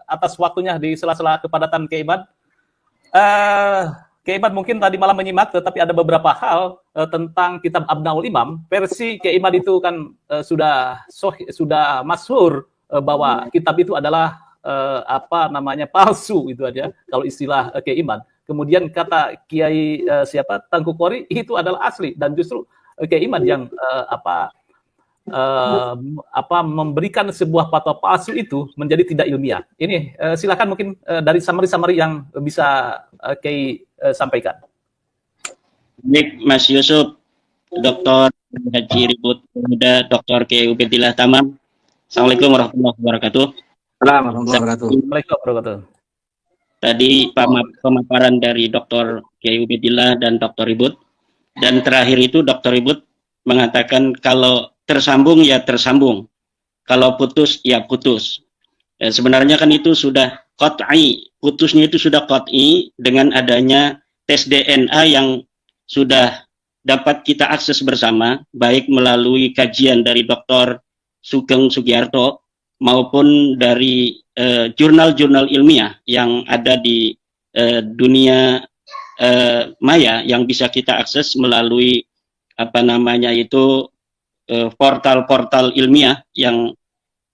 atas waktunya di sela-sela kepadatan Kiai Imad. Kiai Imad mungkin tadi malam menyimak, tetapi ada beberapa hal tentang kitab Abnaul Imam. Versi Kiai Imad itu kan sudah masyhur bahwa kitab itu adalah palsu itu aja kalau istilah Kiai Imad. Kemudian kata Kiai Tengku Qori itu adalah asli, dan justru Kiai Imad yang memberikan sebuah fatwa palsu itu menjadi tidak ilmiah. Ini silakan mungkin dari summary yang bisa Kiai sampaikan. Baik, Mas Yusuf, Dr. Haji Ribut Muda, Dr. Kiai Ubedillah Tamam. Assalamualaikum warahmatullahi wabarakatuh. Assalamualaikum. Tadi pemaparan dari Dr. Kiai Ubedillah dan Dr. Ribut, dan terakhir itu Dr. Ribut mengatakan kalau tersambung ya tersambung, kalau putus ya putus. Sebenarnya kan itu sudah qat'i, putusnya itu sudah qat'i dengan adanya tes DNA yang sudah dapat kita akses bersama, baik melalui kajian dari Dr. Sugeng Sugiarto maupun dari jurnal-jurnal ilmiah yang ada di dunia maya yang bisa kita akses melalui portal-portal ilmiah yang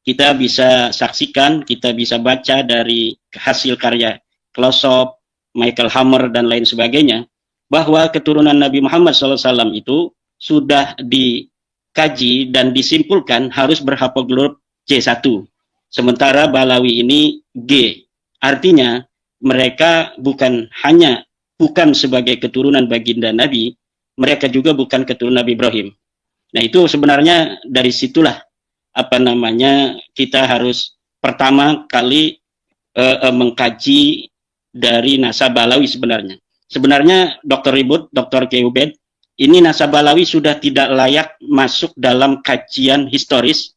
kita bisa saksikan, kita bisa baca dari hasil karya Closop, Michael Hammer, dan lain sebagainya, bahwa keturunan Nabi Muhammad SAW itu sudah dikaji dan disimpulkan harus berhaplogrup C1. Sementara Balawi ini G. Artinya mereka bukan sebagai keturunan baginda Nabi, mereka juga bukan keturunan Nabi Ibrahim. Nah, itu sebenarnya dari situlah kita harus pertama kali mengkaji dari nasab Balawi sebenarnya. Sebenarnya Dr. Ribut, Dr. Kiai Ubed, ini nasab Balawi sudah tidak layak masuk dalam kajian historis,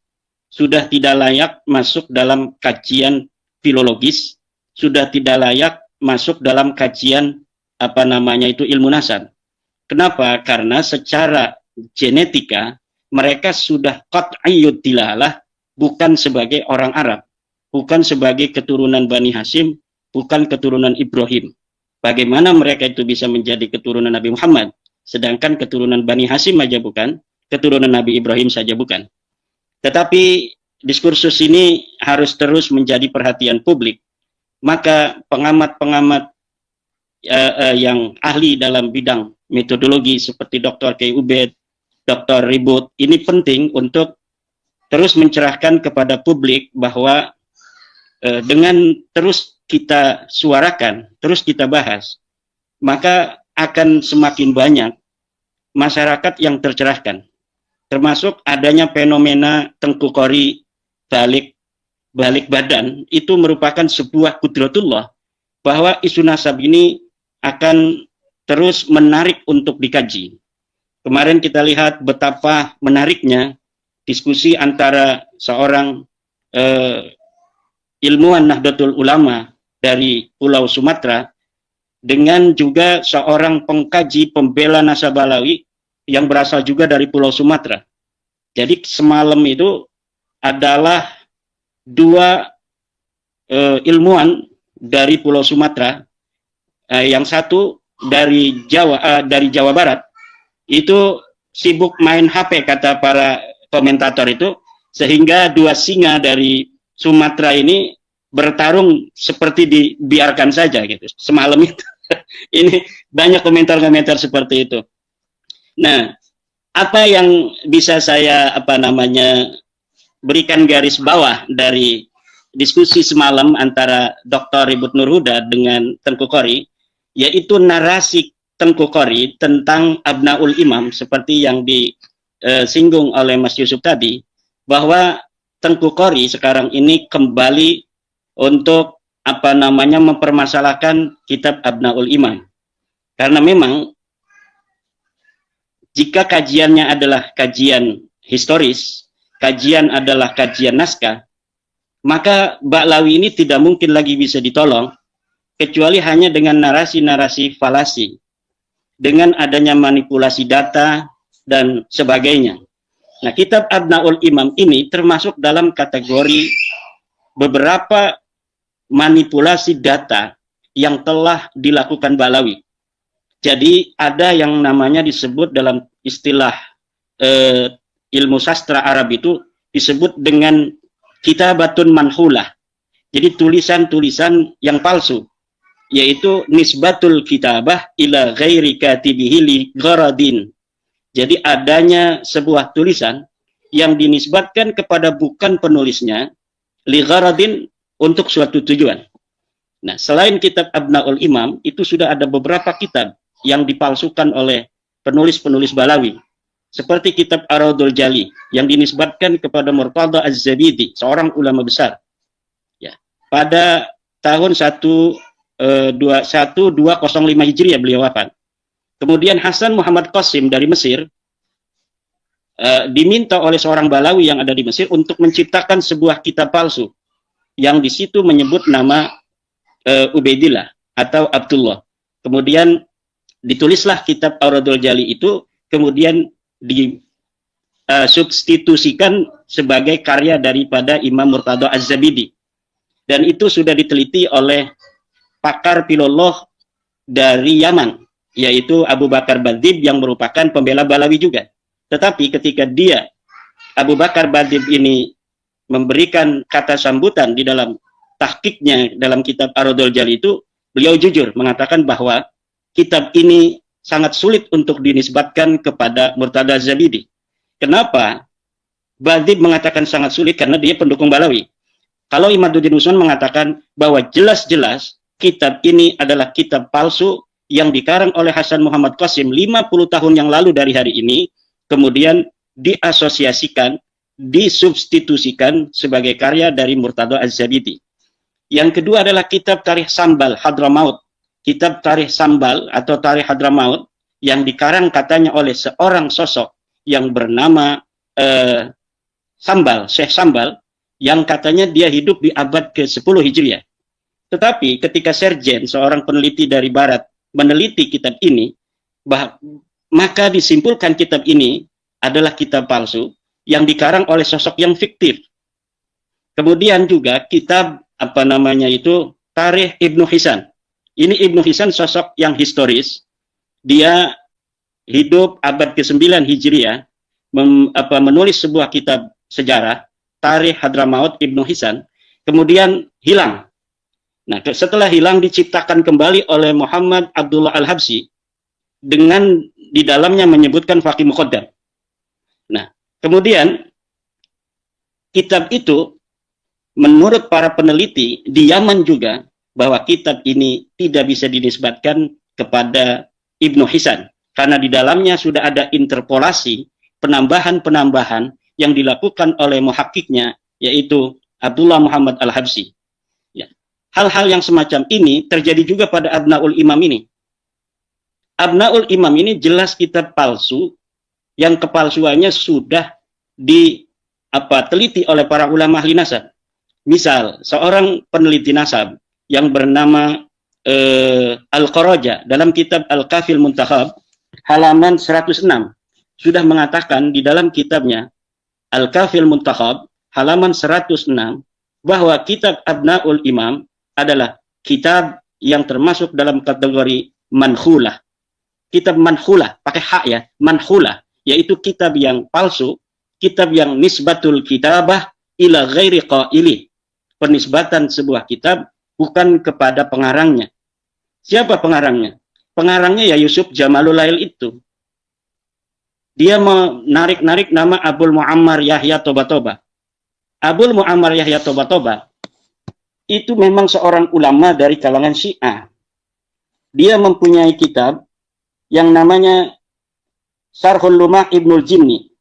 sudah tidak layak masuk dalam kajian filologis, sudah tidak layak masuk dalam kajian ilmu nasab. Kenapa? Karena secara genetika mereka sudah qat'iyyud dilalah, bukan sebagai orang Arab, bukan sebagai keturunan Bani Hashim, bukan keturunan Ibrahim. Bagaimana mereka itu bisa menjadi keturunan Nabi Muhammad, sedangkan keturunan Bani Hashim aja bukan, keturunan Nabi Ibrahim saja bukan. Tetapi diskursus ini harus terus menjadi perhatian publik. Maka pengamat-pengamat yang ahli dalam bidang metodologi seperti Dr. Kiai Ubed, Dr. Ribut, ini penting untuk terus mencerahkan kepada publik bahwa dengan terus kita suarakan, terus kita bahas, maka akan semakin banyak masyarakat yang tercerahkan. Termasuk adanya fenomena Tengku Qori balik badan, itu merupakan sebuah kudratullah, bahwa isu nasab ini akan terus menarik untuk dikaji. Kemarin kita lihat betapa menariknya diskusi antara seorang ilmuwan Nahdlatul Ulama dari Pulau Sumatera dengan juga seorang pengkaji pembela nasab Balawi yang berasal juga dari Pulau Sumatera. Jadi semalam itu adalah dua ilmuwan dari Pulau Sumatera, yang satu dari Jawa Barat, itu sibuk main HP kata para komentator itu, sehingga dua singa dari Sumatera ini bertarung seperti dibiarkan saja gitu semalam itu. Ini banyak komentar-komentar seperti itu. Nah, apa yang bisa saya berikan garis bawah dari diskusi semalam antara Dr. Ribut Nurhuda dengan Tengku Qori, yaitu narasi Tengku Qori tentang Abnaul Imam seperti yang disinggung oleh Mas Yusuf tadi, bahwa Tengku Qori sekarang ini kembali untuk mempermasalahkan kitab Abnaul Imam. Karena memang jika kajiannya adalah kajian historis, kajian adalah kajian naskah, maka Ba'lawi ini tidak mungkin lagi bisa ditolong kecuali hanya dengan narasi-narasi falasi, dengan adanya manipulasi data dan sebagainya. Nah, kitab Abnaul Imam ini termasuk dalam kategori beberapa manipulasi data yang telah dilakukan Balawi. Jadi ada yang namanya disebut dalam istilah ilmu sastra Arab itu disebut dengan kitabatun manhulah. Jadi tulisan-tulisan yang palsu, yaitu nisbatul kitabah ila ghairi katibihi li gharadin. Jadi adanya sebuah tulisan yang dinisbatkan kepada bukan penulisnya li gharadin, untuk suatu tujuan. Nah, selain kitab Abnaul Imam, itu sudah ada beberapa kitab yang dipalsukan oleh penulis-penulis Balawi. Seperti kitab Ar-Raudul Jali yang dinisbatkan kepada Murtada Az-Zabidi, seorang ulama besar. Ya, pada tahun 1205 Hijriah beliau wafat. Kemudian Hasan Muhammad Qasim dari Mesir diminta oleh seorang Balawi yang ada di Mesir untuk menciptakan sebuah kitab palsu yang di situ menyebut nama Ubaidillah atau Abdullah. Kemudian ditulislah kitab Ar-Raudul Jali itu, kemudian disubstitusikan sebagai karya daripada Imam Murtada Az-Zabidi. Dan itu sudah diteliti oleh pakar filolog dari Yaman, yaitu Abu Bakar Badib yang merupakan pembela Balawi juga. Tetapi ketika Abu Bakar Badib ini memberikan kata sambutan di dalam tahqiqnya dalam kitab Ar-Raudul Jali itu, beliau jujur mengatakan bahwa kitab ini sangat sulit untuk dinisbatkan kepada Murtada Az-Zabidi. Kenapa? Badib mengatakan sangat sulit karena dia pendukung Balawi. Kalau Imaduddin Usman mengatakan bahwa jelas-jelas kitab ini adalah kitab palsu yang dikarang oleh Hasan Muhammad Qasim 50 tahun yang lalu dari hari ini, kemudian diasosiasikan, disubstitusikan sebagai karya dari Murtada Az-Zabidi. Yang kedua adalah kitab Tarikh Sambal Hadramaut. Kitab Tarikh Sambal atau Tarikh Hadramaut yang dikarang katanya oleh seorang sosok yang bernama Sambal, Syekh Sambal, yang katanya dia hidup di abad ke-10 Hijriah. Tetapi ketika Serjen, seorang peneliti dari Barat, meneliti kitab ini, maka disimpulkan kitab ini adalah kitab palsu yang dikarang oleh sosok yang fiktif. Kemudian juga kitab Tarikh Ibnu Hisan. Ini Ibnu Hisan sosok yang historis. Dia hidup abad ke-9 Hijriah, menulis sebuah kitab sejarah, Tarikh Hadramaut Ibnu Hisan, kemudian hilang. Nah, setelah hilang diciptakan kembali oleh Muhammad Abdullah Al-Habsyi dengan di dalamnya menyebutkan Faqih Muqaddam. Nah, kemudian kitab itu menurut para peneliti di Yaman juga bahwa kitab ini tidak bisa dinisbatkan kepada Ibnu Hisan karena di dalamnya sudah ada interpolasi, penambahan-penambahan yang dilakukan oleh muhakkiknya, yaitu Abdullah Muhammad Al-Habsyi. Ya. Hal-hal yang semacam ini terjadi juga pada Abnaul Imam ini. Abnaul Imam ini jelas kitab palsu yang kepalsuannya sudah diteliti oleh para ulama ahli nasab. Misal, seorang peneliti nasab yang bernama Al-Qaraja dalam kitab Al-Kafil Muntakhab halaman 106 sudah mengatakan di dalam kitabnya Al-Kafil Muntakhab halaman 106 bahwa kitab Abnaul Imam adalah kitab yang termasuk dalam kategori manhulah. Kitab manhulah, pakai hak ya, manhulah, yaitu kitab yang palsu, kitab yang nisbatul kitabah ila ghairi qaili. Penisbatan sebuah kitab bukan kepada pengarangnya. Siapa pengarangnya? Pengarangnya ya Yusuf Jamalul Lail itu. Dia menarik-narik nama Abul Muammar Yahya Toba-Toba. Abul Muammar Yahya Toba-Toba itu memang seorang ulama dari kalangan Syiah. Dia mempunyai kitab yang namanya Syarhul Lumah Ibnul Jinni.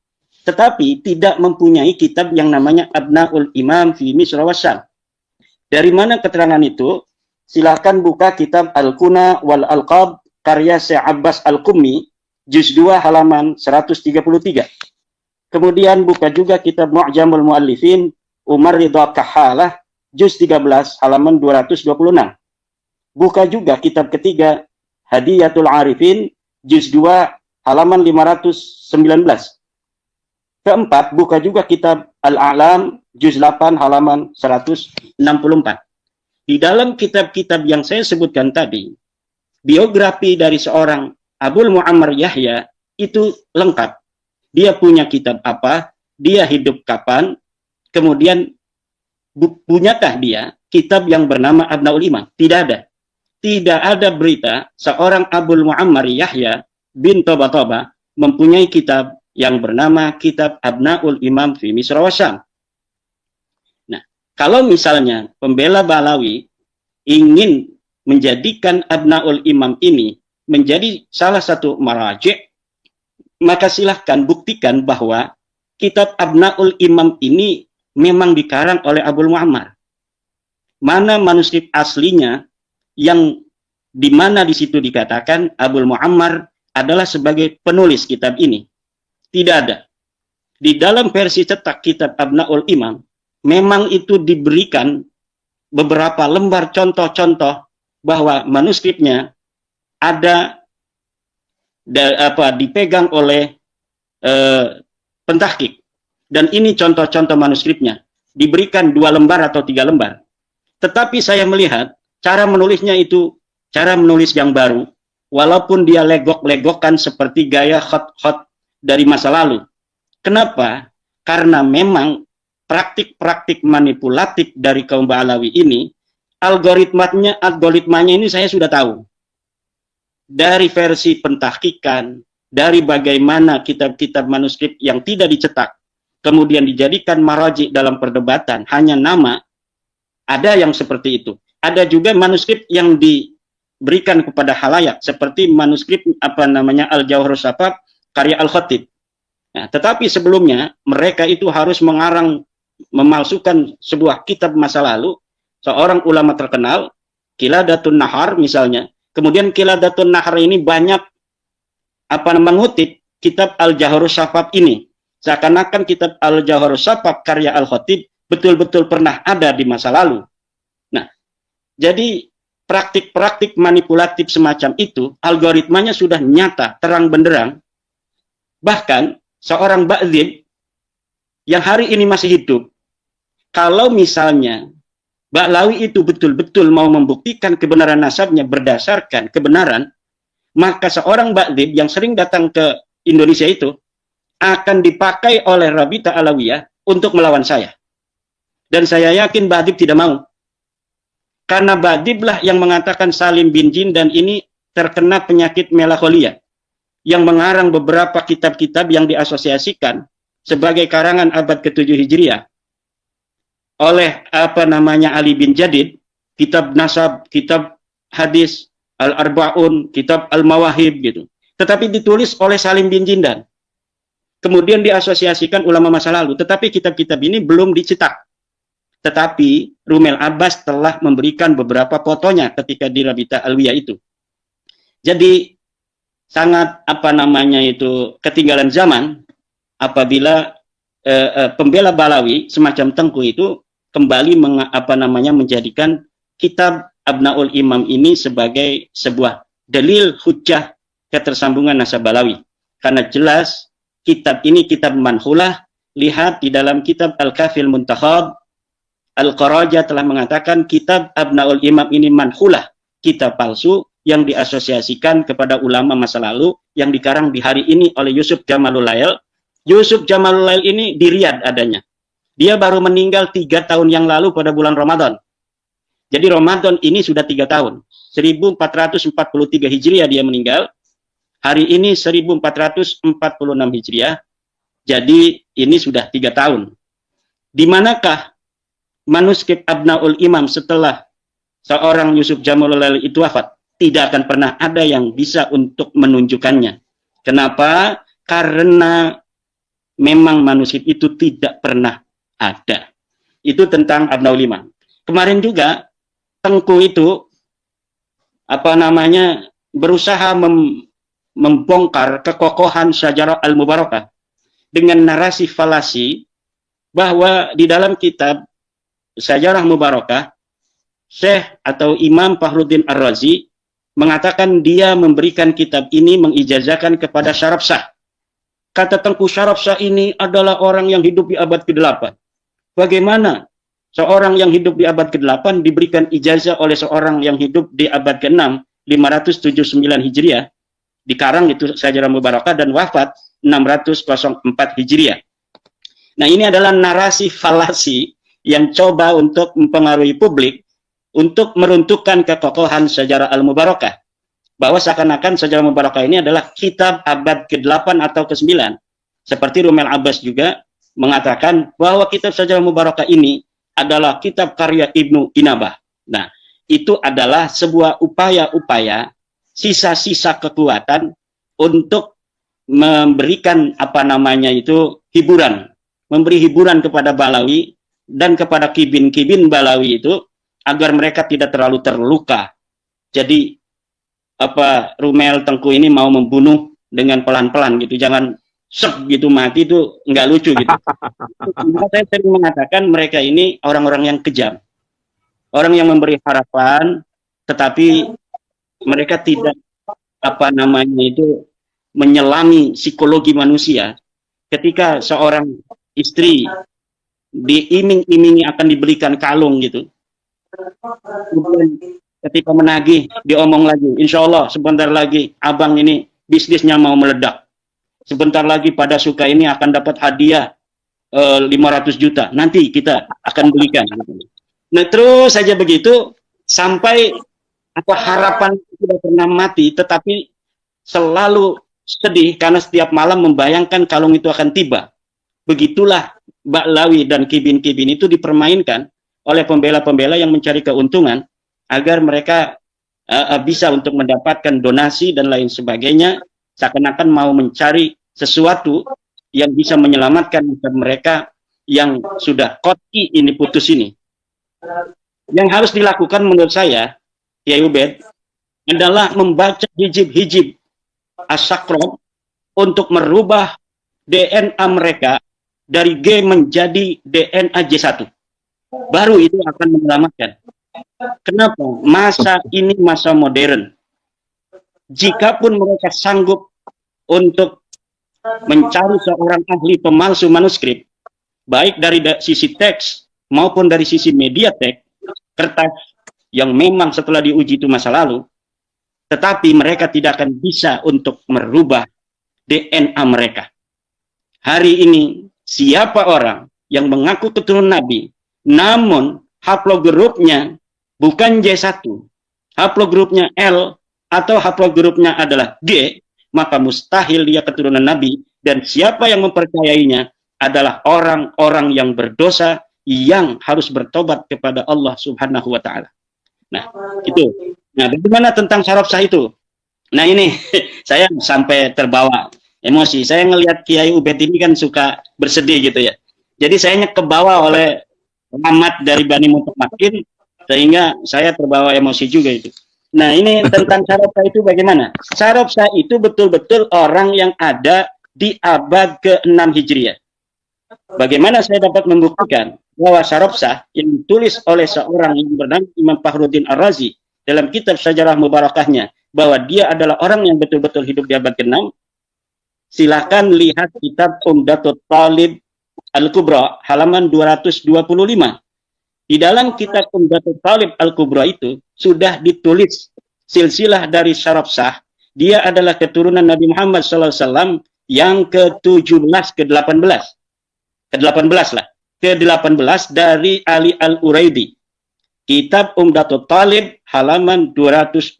Tetapi tidak mempunyai kitab yang namanya Abnaul Imam fi Misr wa Syam. Dari mana keterangan itu? Silahkan buka kitab Al-Kuna wal Alqab karya Syekh Abbas Al-Qummi juz 2 halaman 133. Kemudian buka juga kitab Mu'jamul Mu'allifin Umar Ridha Kahalah juz 13 halaman 226. Buka juga kitab ketiga Hadiyatul Arifin juz 2 halaman 519. Keempat, buka juga kitab Al-A'lam juz 8 halaman 164. Di dalam kitab-kitab yang saya sebutkan tadi, biografi dari seorang Abul Muammar Yahya itu lengkap. Dia punya kitab apa, dia hidup kapan, kemudian punyakah dia kitab yang bernama Abnaul Imam? Tidak ada. Tidak ada berita seorang Abul Muammar Yahya bin Toba mempunyai kitab yang bernama Kitab Abnaul Imam fi Misra wa Syam. Nah, kalau misalnya pembela Balawi ingin menjadikan Abnaul Imam ini menjadi salah satu maraji', maka silahkan buktikan bahwa kitab Abnaul Imam ini memang dikarang oleh Abul Muammar. Mana manuskrip aslinya yang di mana di situ dikatakan Abul Muammar adalah sebagai penulis kitab ini? Tidak ada. Di dalam versi cetak kitab Abnaul Imam, memang itu diberikan beberapa lembar contoh-contoh bahwa manuskripnya ada dipegang oleh pentahkik. Dan ini contoh-contoh manuskripnya. Diberikan 2 lembar atau 3 lembar. Tetapi saya melihat cara menulisnya itu cara menulis yang baru. Walaupun dia legok-legokan seperti gaya khot-khot dari masa lalu. Kenapa? Karena memang praktik-praktik manipulatif dari kaum Ba'alawi ini, algoritmanya ini saya sudah tahu. Dari versi pentahkikan, dari bagaimana kitab-kitab manuskrip yang tidak dicetak, kemudian dijadikan maraji dalam perdebatan, hanya nama, ada yang seperti itu. Ada juga manuskrip yang diberikan kepada halayak, seperti manuskrip Al-Jawharus Safaf, karya Al-Khatib. Nah, tetapi sebelumnya, mereka itu harus memalsukan sebuah kitab masa lalu, seorang ulama terkenal, Qiladatun Nahar misalnya. Kemudian Qiladatun Nahar ini banyak mengutip kitab Al-Jawharus Safaf ini. Seakan-akan kitab Al-Jawharus Safaf karya Al-Khatib betul-betul pernah ada di masa lalu. Nah, jadi praktik-praktik manipulatif semacam itu, algoritmanya sudah nyata, terang benderang. Bahkan, seorang Ba'dzib yang hari ini masih hidup, kalau misalnya Ba'lawi itu betul-betul mau membuktikan kebenaran nasabnya berdasarkan kebenaran, maka seorang Ba'dzib yang sering datang ke Indonesia itu akan dipakai oleh Rabita Alawiyah untuk melawan saya. Dan saya yakin Ba'dzib tidak mau. Karena Ba'dzib lah yang mengatakan Salim bin Jin dan ini terkena penyakit melankolia, yang mengarang beberapa kitab-kitab yang diasosiasikan sebagai karangan abad ke-7 Hijriah oleh Ali bin Jadid, kitab nasab, kitab hadis, Al-Arba'un, kitab Al-Mawahib gitu. Tetapi ditulis oleh Salim bin Jindan. Kemudian diasosiasikan ulama masa lalu, tetapi kitab-kitab ini belum dicetak. Tetapi Rumel Abbas telah memberikan beberapa fotonya ketika di Rabita Alwiyah itu. Jadi sangat ketinggalan zaman apabila pembela Balawi semacam Tengku itu kembali menjadikan kitab Abnaul Imam ini sebagai sebuah dalil hujjah ketersambungan nasab Balawi. Karena jelas kitab ini kitab manhulah. Lihat di dalam kitab Al-Kafil Muntakhab, Al-Qaraja telah mengatakan kitab Abnaul Imam ini manhulah, kitab palsu yang diasosiasikan kepada ulama masa lalu yang dikarang di hari ini oleh Yusuf Jamalul Lail. Yusuf Jamalul Lail ini di Riyadh adanya. Dia baru meninggal 3 tahun yang lalu pada bulan Ramadan. Jadi Ramadan ini sudah 3 tahun. 1443 Hijriah dia meninggal. Hari ini 1446 Hijriah. Jadi ini sudah 3 tahun. Di manakah manuskrip Abnaul Imam setelah seorang Yusuf Jamalul Lail itu wafat? Tidak akan pernah ada yang bisa untuk menunjukkannya. Kenapa? Karena memang manuskrip itu tidak pernah ada. Itu tentang Abnaul Imam. Kemarin juga Tengku itu berusaha membongkar kekokohan Syajarah Al-Mubarakah dengan narasi falasi bahwa di dalam kitab Syajarah Mubarakah Syekh atau Imam Fakhruddin Ar-Razi mengatakan dia memberikan kitab ini mengijazahkan kepada Syaraf Shah. Kata Tengku, Syaraf Shah ini adalah orang yang hidup di abad ke-8. Bagaimana seorang yang hidup di abad ke-8 diberikan ijazah oleh seorang yang hidup di abad ke-6, 579 Hijriah, dikarang itu Sajarah Mubarakah, dan wafat 604 Hijriah. Nah, ini adalah narasi falasi yang coba untuk mempengaruhi publik untuk meruntuhkan kekokohan Sajarah Al-Mubarakah. Bahwa seakan-akan Sajarah Mubarakah ini adalah kitab abad ke-8 atau ke-9. Seperti Rumel Abbas juga mengatakan bahwa kitab Sajarah Mubarakah ini adalah kitab karya Ibnu Inabah. Nah, itu adalah sebuah upaya-upaya, sisa-sisa kekuatan untuk memberikan hiburan, memberi hiburan kepada Balawi dan kepada kibin-kibin Balawi itu agar mereka tidak terlalu terluka. Jadi Rumel Tengku ini mau membunuh dengan pelan-pelan gitu, jangan sep gitu mati, itu nggak lucu gitu. Saya sering mengatakan mereka ini orang-orang yang kejam, orang yang memberi harapan, tetapi mereka tidak menyelami psikologi manusia. Ketika seorang istri diiming-imingi akan diberikan kalung gitu, kemudian ketika menagih diomong lagi, insya Allah sebentar lagi abang ini bisnisnya mau meledak, sebentar lagi pada suka ini akan dapat hadiah 500 juta, nanti kita akan belikan. Nah, terus saja begitu sampai harapan tidak pernah mati, tetapi selalu sedih karena setiap malam membayangkan kalung itu akan tiba. Begitulah Ba'lawi dan kibin-kibin itu dipermainkan oleh pembela-pembela yang mencari keuntungan agar mereka bisa untuk mendapatkan donasi dan lain sebagainya, seakan-akan mau mencari sesuatu yang bisa menyelamatkan mereka yang sudah koti ini, putus ini. Yang harus dilakukan menurut saya, Kiai Ubed, adalah membaca hijib-hijib As-Sakron untuk merubah DNA mereka dari G menjadi DNA J1. Baru itu akan menyelamatkan. Kenapa? Masa ini masa modern. Jikapun mereka sanggup untuk mencari seorang ahli pemalsu manuskrip, baik dari sisi teks maupun dari sisi media teks, kertas yang memang setelah diuji itu masa lalu, tetapi mereka tidak akan bisa untuk merubah DNA mereka. Hari ini, siapa orang yang mengaku keturunan Nabi, namun haplogrupnya bukan J1, haplogrupnya L, atau haplogrupnya adalah G, maka mustahil dia keturunan Nabi, dan siapa yang mempercayainya adalah orang-orang yang berdosa yang harus bertobat kepada Allah Subhanahu wa Ta'ala. Nah, itu. Nah, bagaimana tentang syaraf sah itu? Nah, ini saya sampai terbawa emosi. Saya ngelihat Kiai Ubed ini kan suka bersedih gitu ya. Jadi saya kebawa oleh amat dari Bani Mutamakin, sehingga saya terbawa emosi juga itu. Nah, ini tentang syaraf sah itu bagaimana? Syaraf sah itu betul-betul orang yang ada di abad ke-6 Hijriah. Bagaimana saya dapat membuktikan bahwa syaraf sah yang ditulis oleh seorang yang bernama Imam Fakhruddin Ar-Razi dalam kitab Sajarah Mubarakahnya, bahwa dia adalah orang yang betul-betul hidup di abad ke-6, silakan lihat kitab Umdatul Talib Al-Kubra halaman 225. Di dalam kitab Umdatul Talib Al-Kubra itu sudah ditulis silsilah dari syaraf sah. Dia adalah keturunan Nabi Muhammad SAW yang ke-17, ke-18. Ke-18 dari Ali Al-Uraidi. Kitab Umdatul Talib halaman 226.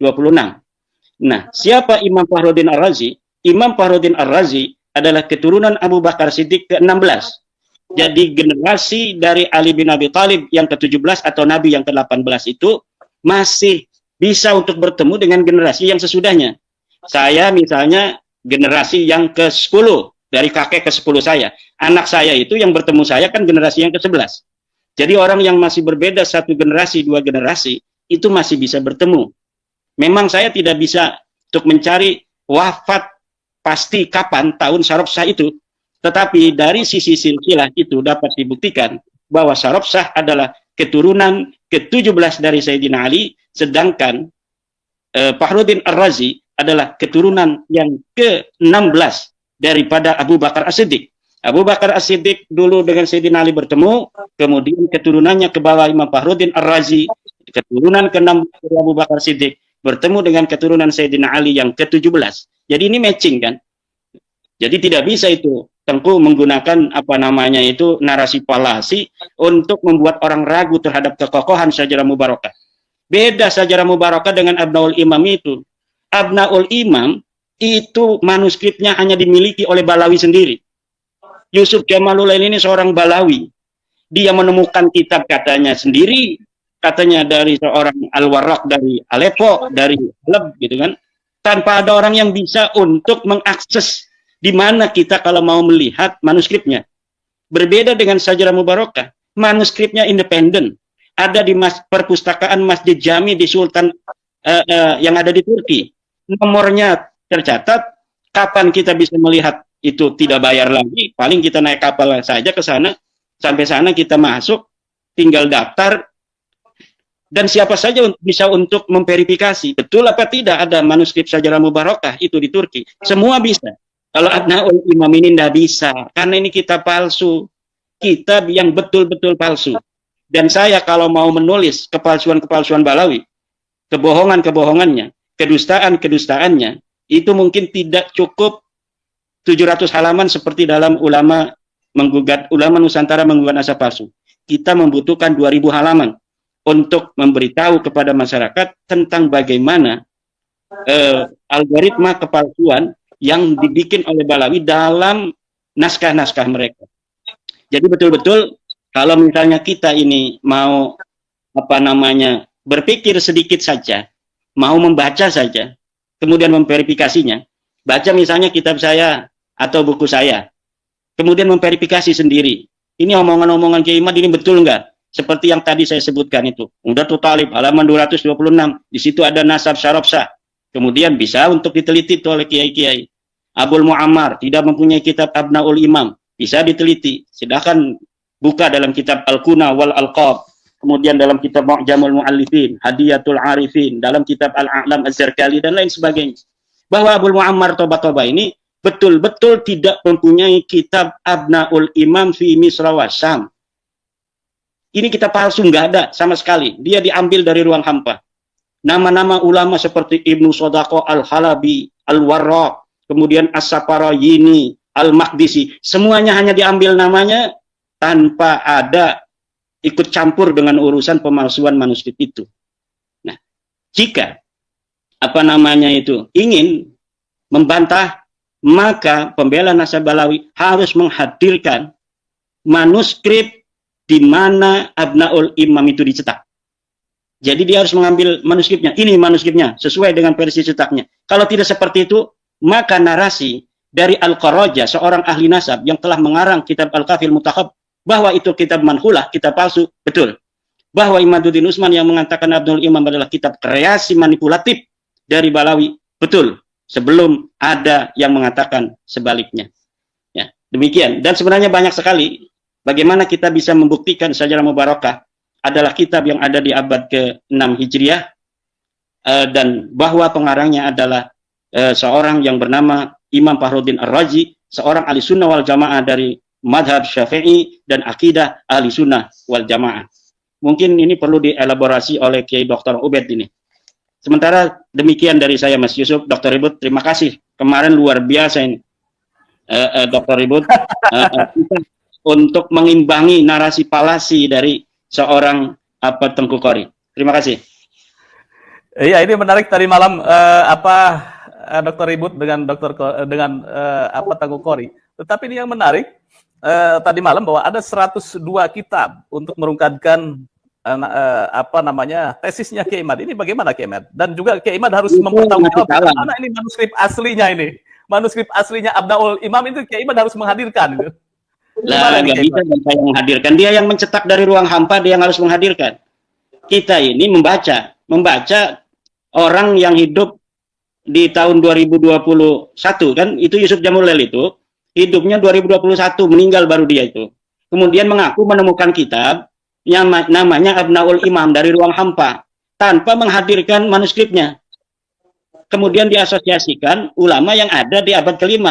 Nah, siapa Imam Fakhruddin Ar-Razi? Imam Fakhruddin Ar-Razi adalah keturunan Abu Bakar Siddiq ke-16. Jadi generasi dari Ali bin Abi Thalib yang ke-17 atau Nabi yang ke-18 itu masih bisa untuk bertemu dengan generasi yang sesudahnya. Saya misalnya generasi yang ke-10, dari kakek ke-10 saya. Anak saya itu yang bertemu saya kan generasi yang ke-11. Jadi orang yang masih berbeda satu generasi, dua generasi, itu masih bisa bertemu. Memang saya tidak bisa untuk mencari wafat pasti kapan tahun syaraf sah itu. Tetapi dari sisi silsilah itu dapat dibuktikan bahwa syaraf sah adalah keturunan ke-17 dari Sayyidina Ali, sedangkan Fakhruddin Ar-Razi adalah keturunan yang ke-16 daripada Abu Bakar As-Siddiq. Abu Bakar As-Siddiq dulu dengan Sayyidina Ali bertemu, kemudian keturunannya ke bawah Imam Fakhruddin Ar-Razi, keturunan ke-6 dari Abu Bakar Siddiq bertemu dengan keturunan Sayyidina Ali yang ke-17. Jadi ini matching kan? Jadi tidak bisa itu Tengku menggunakan apa namanya itu narasi palasi untuk membuat orang ragu terhadap kekokohan Syajarah Mubarakah. Beda Syajarah Mubarakah dengan Abnaul Imam itu. Abnaul Imam itu manuskripnya hanya dimiliki oleh Balawi sendiri. Yusuf Jamaluddin ini seorang Balawi. Dia menemukan kitab katanya sendiri, katanya dari seorang Al-Warraq dari Aleppo, dari Halab gitu kan. Tanpa ada orang yang bisa untuk mengakses di mana kita kalau mau melihat manuskripnya. Berbeda dengan Syajarah Mubarakah, manuskripnya independen. Ada di perpustakaan Masjid Jami di Sultan yang ada di Turki. Nomornya tercatat, kapan kita bisa melihat itu tidak bayar lagi, paling kita naik kapal saja ke sana, sampai sana kita masuk, tinggal daftar, dan siapa saja bisa untuk memverifikasi, betul apa tidak ada manuskrip Syajarah Mubarakah itu di Turki. Semua bisa. Kalau Abnaul Imam ini tidak bisa, karena ini kitab palsu, kitab yang betul-betul palsu. Dan saya kalau mau menulis kepalsuan-kepalsuan Balawi, kebohongan-kebohongannya, kedustaan-kedustaannya, itu mungkin tidak cukup 700 halaman seperti dalam ulama Nusantara menggugat nasab palsu. Kita membutuhkan 2000 halaman untuk memberitahu kepada masyarakat tentang bagaimana algoritma kepalsuan yang dibikin oleh Balawi dalam naskah-naskah mereka. Jadi betul-betul kalau misalnya kita ini mau apa namanya berpikir sedikit saja, mau membaca saja, kemudian memverifikasinya, baca misalnya kitab saya atau buku saya, kemudian memverifikasi sendiri. Ini omongan-omongan Kiai Imad ini betul enggak? Seperti yang tadi saya sebutkan itu. Umdatul Talib halaman 226, di situ ada nasab syarab sah. Kemudian bisa untuk diteliti oleh kiai-kiai. Abul Muammar tidak mempunyai kitab Abnaul Imam, bisa diteliti. Silahkan buka dalam kitab Al-Kuna wal Alqab, kemudian dalam kitab Mu'jamul Mu'allifin, Hadiyatul Arifin, dalam kitab Al-A'lam Az-Zarkali, dan lain sebagainya. Bahwa Abul Muammar Toba-Toba ini betul-betul tidak mempunyai kitab Abnaul Imam fi Misra wa Syam. Ini kitab palsu, nggak ada sama sekali. Dia diambil dari ruang hampa. Nama-nama ulama seperti Ibnu Sodaqo Al-Halabi, Al-Warraq, kemudian As-Saparayini, Al-Maqdisi, semuanya hanya diambil namanya tanpa ada ikut campur dengan urusan pemalsuan manuskrip itu. Nah, jika apa namanya itu ingin membantah, maka pembela nasab Balawi harus menghadirkan manuskrip di mana Abnaul Imam itu dicetak. Jadi dia harus mengambil manuskripnya. Ini manuskripnya sesuai dengan versi cetaknya. Kalau tidak seperti itu, maka narasi dari Al-Qaraja, seorang ahli nasab yang telah mengarang kitab Al-Kafil Mutakhab, bahwa itu kitab manhulah, kitab palsu, betul. Bahwa Imaduddin Utsman yang mengatakan Abdul Imam adalah kitab kreasi manipulatif dari Balawi, betul. Sebelum ada yang mengatakan sebaliknya. Ya, demikian. Dan sebenarnya banyak sekali bagaimana kita bisa membuktikan Syajarah Mubarakah adalah kitab yang ada di abad ke-6 Hijriah, dan bahwa pengarangnya adalah seorang yang bernama Imam Fakhruddin Ar-Razi, seorang ahli sunnah wal jamaah dari madhab Syafi'i dan akidah ahli sunnah wal jamaah. Mungkin ini perlu dielaborasi oleh Kiai Dr. Ubed ini. Sementara demikian dari saya, Mas Yusuf. Dr. Ribut, terima kasih. Kemarin luar biasa ini, Dr. Ribut, untuk mengimbangi narasi palasi dari seorang Tengku Qori. Terima kasih. Iya, ini menarik tadi malam Dr. Ribut dengan Tengku Qori. Tetapi ini yang menarik tadi malam bahwa ada 102 kitab untuk merungkatkan tesisnya Kiai Imad. Ini bagaimana Kiai Imad? Dan juga Kiai Imad harus mempertanggungjawabkan mana ini manuskrip aslinya ini. Manuskrip aslinya Abnaul Imam itu Kiai Imad harus menghadirkan. Lah, nggak bisa saya menghadirkan. Dia yang mencetak dari ruang hampa, dia yang harus menghadirkan. Kita ini membaca orang yang hidup di tahun 2021 kan, itu Yusuf Jamaluddin itu hidupnya 2021, meninggal baru dia itu. Kemudian mengaku menemukan kitab yang namanya Abnaul Imam dari ruang hampa tanpa menghadirkan manuskripnya. Kemudian diasosiasikan ulama yang ada di abad ke-5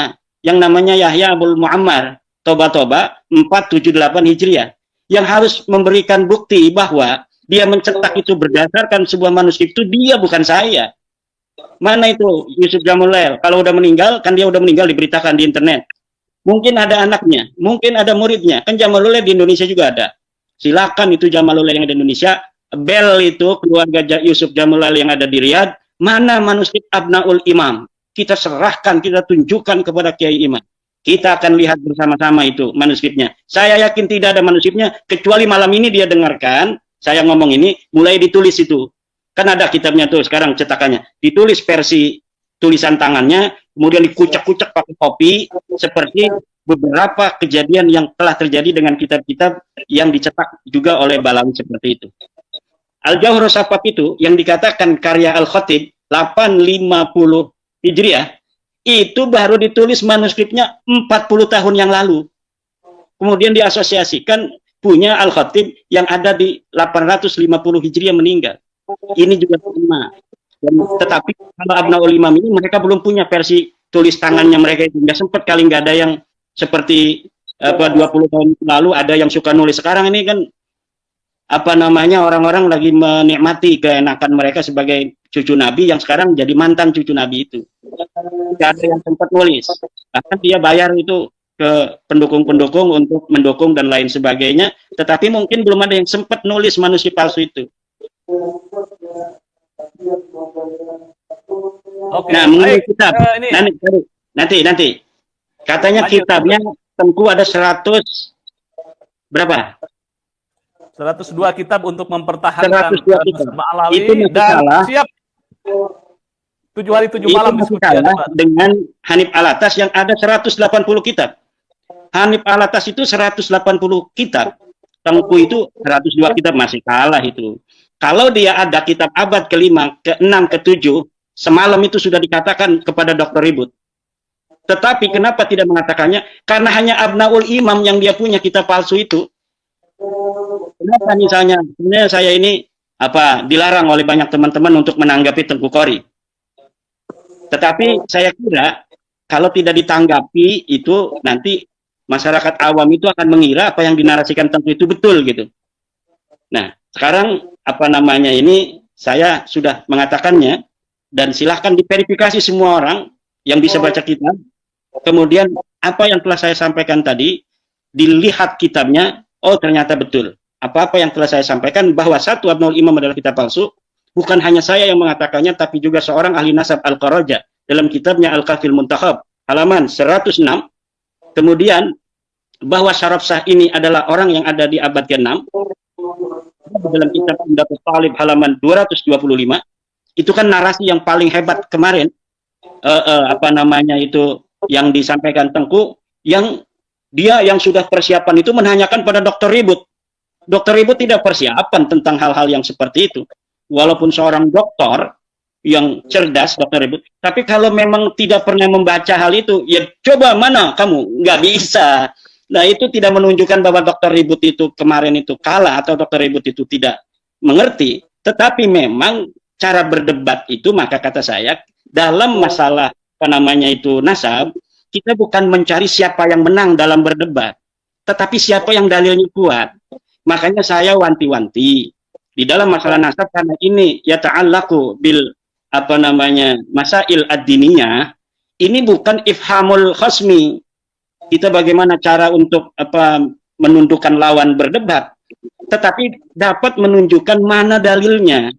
yang namanya Yahya Abul Muammar. Toba 478 Hijriah, yang harus memberikan bukti bahwa dia mencetak itu berdasarkan sebuah manuskrip itu dia, bukan saya. Mana itu Yusuf Jamulail? Kalau udah meninggal, kan dia udah meninggal, diberitakan di internet. Mungkin ada anaknya, mungkin ada muridnya. Kan Jamulail di Indonesia juga ada. Silakan itu Jamulail yang ada di Indonesia. Bel itu keluarga Yusuf Jamulail yang ada di Riyadh. Mana manuskrip Abnaul Imam? Kita serahkan, kita tunjukkan kepada Kiai Imam. Kita akan lihat bersama-sama itu manuskripnya. Saya yakin tidak ada manuskripnya, kecuali malam ini dia dengarkan saya ngomong ini, mulai ditulis itu. Kan ada kitabnya tuh sekarang cetakannya. Ditulis versi tulisan tangannya, kemudian dikucek-kucek pakai kopi, seperti beberapa kejadian yang telah terjadi dengan kitab-kitab yang dicetak juga oleh Balawi seperti itu. Al-Jauhar Safaf itu yang dikatakan karya Al-Khatib 850 Hijriah, itu baru ditulis manuskripnya 40 tahun yang lalu. Kemudian diasosiasikan punya Al-Khatib yang ada di 850 Hijriah meninggal. Ini juga sama. Tetapi kalau Abnaul Imam ini mereka belum punya versi tulis tangannya mereka itu. Nggak sempat kali, nggak ada yang seperti 20 tahun lalu ada yang suka nulis. Sekarang ini kan orang-orang lagi menikmati keenakan mereka sebagai cucu Nabi yang sekarang jadi mantan cucu Nabi itu. Tidak ada yang sempat nulis. Bahkan dia bayar itu ke pendukung-pendukung untuk mendukung dan lain sebagainya. Tetapi mungkin belum ada yang sempat nulis manuskrip palsu itu. Oke. Nah, mengenai kitab, nanti katanya kitabnya Tengku ada 100 berapa? 102 kitab untuk mempertahankan 102 kitab. Ba'alawi Itu dan salah. siap 7 hari 7 malam Itu diskusi ya, Pak. dengan Hanif Alatas yang ada 180 kitab. Hanif Alatas itu 180 kitab. Tengku itu 102 kitab, masih kalah itu. Kalau dia ada kitab abad ke-5, ke-6, ke-7, semalam itu sudah dikatakan kepada Dr. Ribut. Tetapi kenapa tidak mengatakannya? Karena hanya Abnaul Imam yang dia punya kitab palsu itu. Kenapa misalnya sebenarnya saya ini dilarang oleh banyak teman-teman untuk menanggapi Tengku Qori. Tetapi saya kira kalau tidak ditanggapi itu nanti masyarakat awam itu akan mengira apa yang dinarasikan Tengku itu betul gitu. Nah, sekarang ini saya sudah mengatakannya dan silahkan diverifikasi semua orang yang bisa baca kitab. Kemudian apa yang telah saya sampaikan tadi dilihat kitabnya, oh ternyata betul. Apa-apa yang telah saya sampaikan bahwa satu Abnaul Imam adalah kitab palsu, bukan hanya saya yang mengatakannya, tapi juga seorang ahli nasab Al-Qaraja dalam kitabnya Al-Kafil Muntakhab halaman 106. Kemudian bahwa Syaraf Shah ini adalah orang yang ada di abad ke-6 dalam kitab Pendapat Talib halaman 225. Itu kan narasi yang paling hebat kemarin, yang disampaikan Tengku, yang dia yang sudah persiapan itu menanyakan pada Dr. Ribut. Dr. Ribut tidak persiapan tentang hal-hal yang seperti itu. Walaupun seorang dokter yang cerdas, Dr. Ribut, tapi kalau memang tidak pernah membaca hal itu, ya coba mana kamu, nggak bisa. Nah, itu tidak menunjukkan bahwa Dr. Ribut itu kemarin itu kalah atau Dr. Ribut itu tidak mengerti. Tetapi memang cara berdebat itu, maka kata saya, dalam masalah nasab, kita bukan mencari siapa yang menang dalam berdebat, tetapi siapa yang dalilnya kuat. Makanya saya wanti-wanti di dalam masalah nasab, karena ini ya ta'allaku bil masail ad-diniyah, ini bukan ifhamul khasmi. Kita bagaimana cara untuk menundukkan lawan berdebat, tetapi dapat menunjukkan mana dalilnya.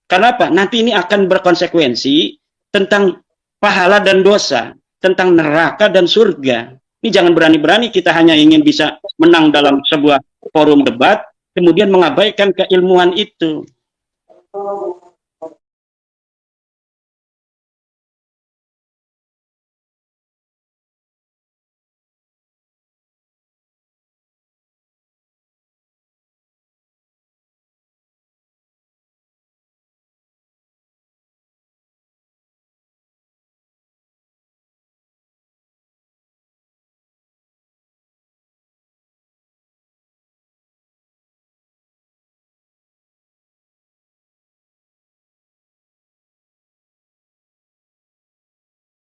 Kenapa? Nanti ini akan berkonsekuensi tentang pahala dan dosa, tentang neraka dan surga. Ini jangan berani-berani kita hanya ingin bisa menang dalam sebuah forum debat, kemudian mengabaikan keilmuan itu.